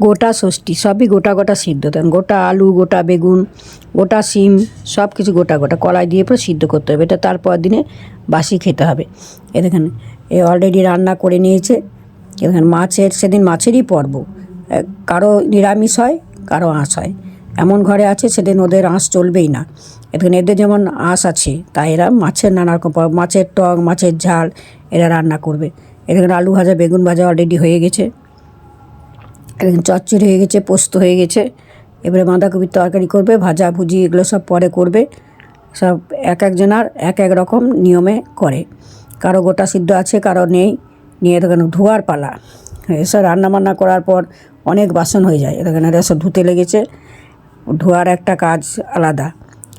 গোটা ষষ্ঠী সবই গোটা গোটা সিদ্ধ, তখন গোটা আলু, গোটা বেগুন, গোটা শিম সব কিছু গোটা গোটা কড়াই দিয়ে পরে সিদ্ধ করতে হবে। এটা তারপর দিনে বাসি খেতে হবে। এ দেখেন এ অলরেডি রান্না করে নিয়েছে। এখানে মাছের সেদিন মাছেরই পর্ব, কারো নিরামিষ হয় কারো আঁশ হয়, এমন ঘরে আছে সেদিন ওদের আঁশ চলবেই না। এখানে এদের যেমন আঁশ আছে তাই এরা মাছের নানা রকম মাছের টক, মাছের ঝাল এরা রান্না করবে। এখানে আলু ভাজা, বেগুন ভাজা অলরেডি হয়ে গেছে, এখানে চচ্চড়ি হয়ে গেছে, পোস্ত হয়ে গেছে। এবারে বাঁধাকপির তরকারি করবে, ভাজা ভুজি এগুলো সব পরে করবে। সব এক একজনার এক এক রকম নিয়মে করে, কারো গোটা সিদ্ধ আছে কারো নেই। নিয়ে এখানে ধোয়ার পালা, এসব রান্নাবান্না করার পর অনেক বাসন হয়ে যায়, এখানে এসব ধুতে লেগেছে। ধোয়ার একটা কাজ আলাদা।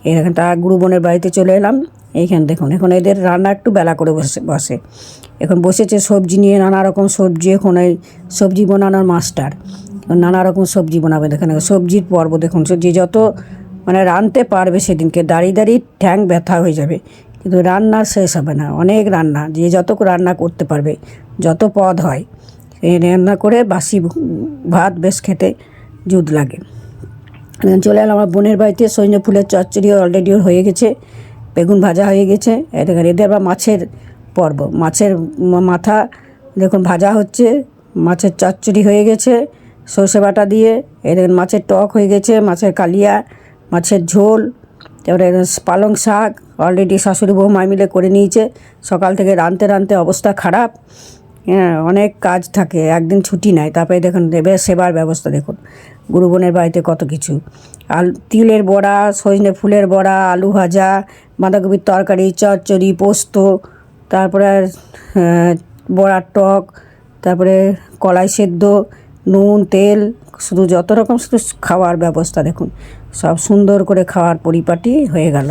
এখানে তার গুরু বোনের বাড়িতে চলে এলাম। এইখানে দেখুন এখন এদের রান্না একটু বেলা করে বসে এখন বসেছে সবজি নিয়ে, নানা রকম সবজি। এখন এই সবজি বানানোর মাস্টার, নানা রকম সবজি বানাবে। দেখেন সবজির পর্ব দেখুন, যে যত মানে রাঁধতে পারবে সেদিনকে দাঁড়িয়ে দাঁড়িয়ে ঠ্যাং ব্যথা হয়ে যাবে, কিন্তু রান্নার শেষ হবে না। অনেক রান্না, যে যতটুকু রান্না করতে পারবে, যত পদ হয় এই রান্না করে বাসি ভাত বেশ খেতে জুত লাগে। চলে এলাম আমার বোনের বাড়িতে। সজনে ফুলের চচ্চড়ি অলরেডি হয়ে গেছে, বেগুন ভাজা হয়ে গেছে। এদের আবার মাছের পর্ব, মাছের মাথা দেখুন ভাজা হচ্ছে, মাছের চচ্চড়ি হয়ে গেছে সর্ষে বাটা দিয়ে। এদের মাছের টক হয়ে গেছে, মাছের কালিয়া, মাছের ঝোল। তারপরে পালং শাক অলরেডি শাশুড়ি বৌমা মিলে করে নিয়েছে। সকাল থেকে রাঁধতে রাঁধতে অবস্থা খারাপ। হ্যাঁ, অনেক কাজ থাকে, একদিন ছুটি নাই। তারপরে দেখুন এবার সেবার ব্যবস্থা দেখুন, গুরু বোনের বাড়িতে কত কিছু। তিলের বড়া, সজনে ফুলের বড়া, আলু ভাজা, বাঁধাকপির তরকারি, চচ্চড়ি, পোস্ত, তারপরে বড়ার টক, তারপরে কলাই সেদ্ধ, নুন তেল, শুধু যত রকম শুধু খাওয়ার ব্যবস্থা দেখুন, সব সুন্দর করে খাওয়ার পরিপাটি হয়ে গেল।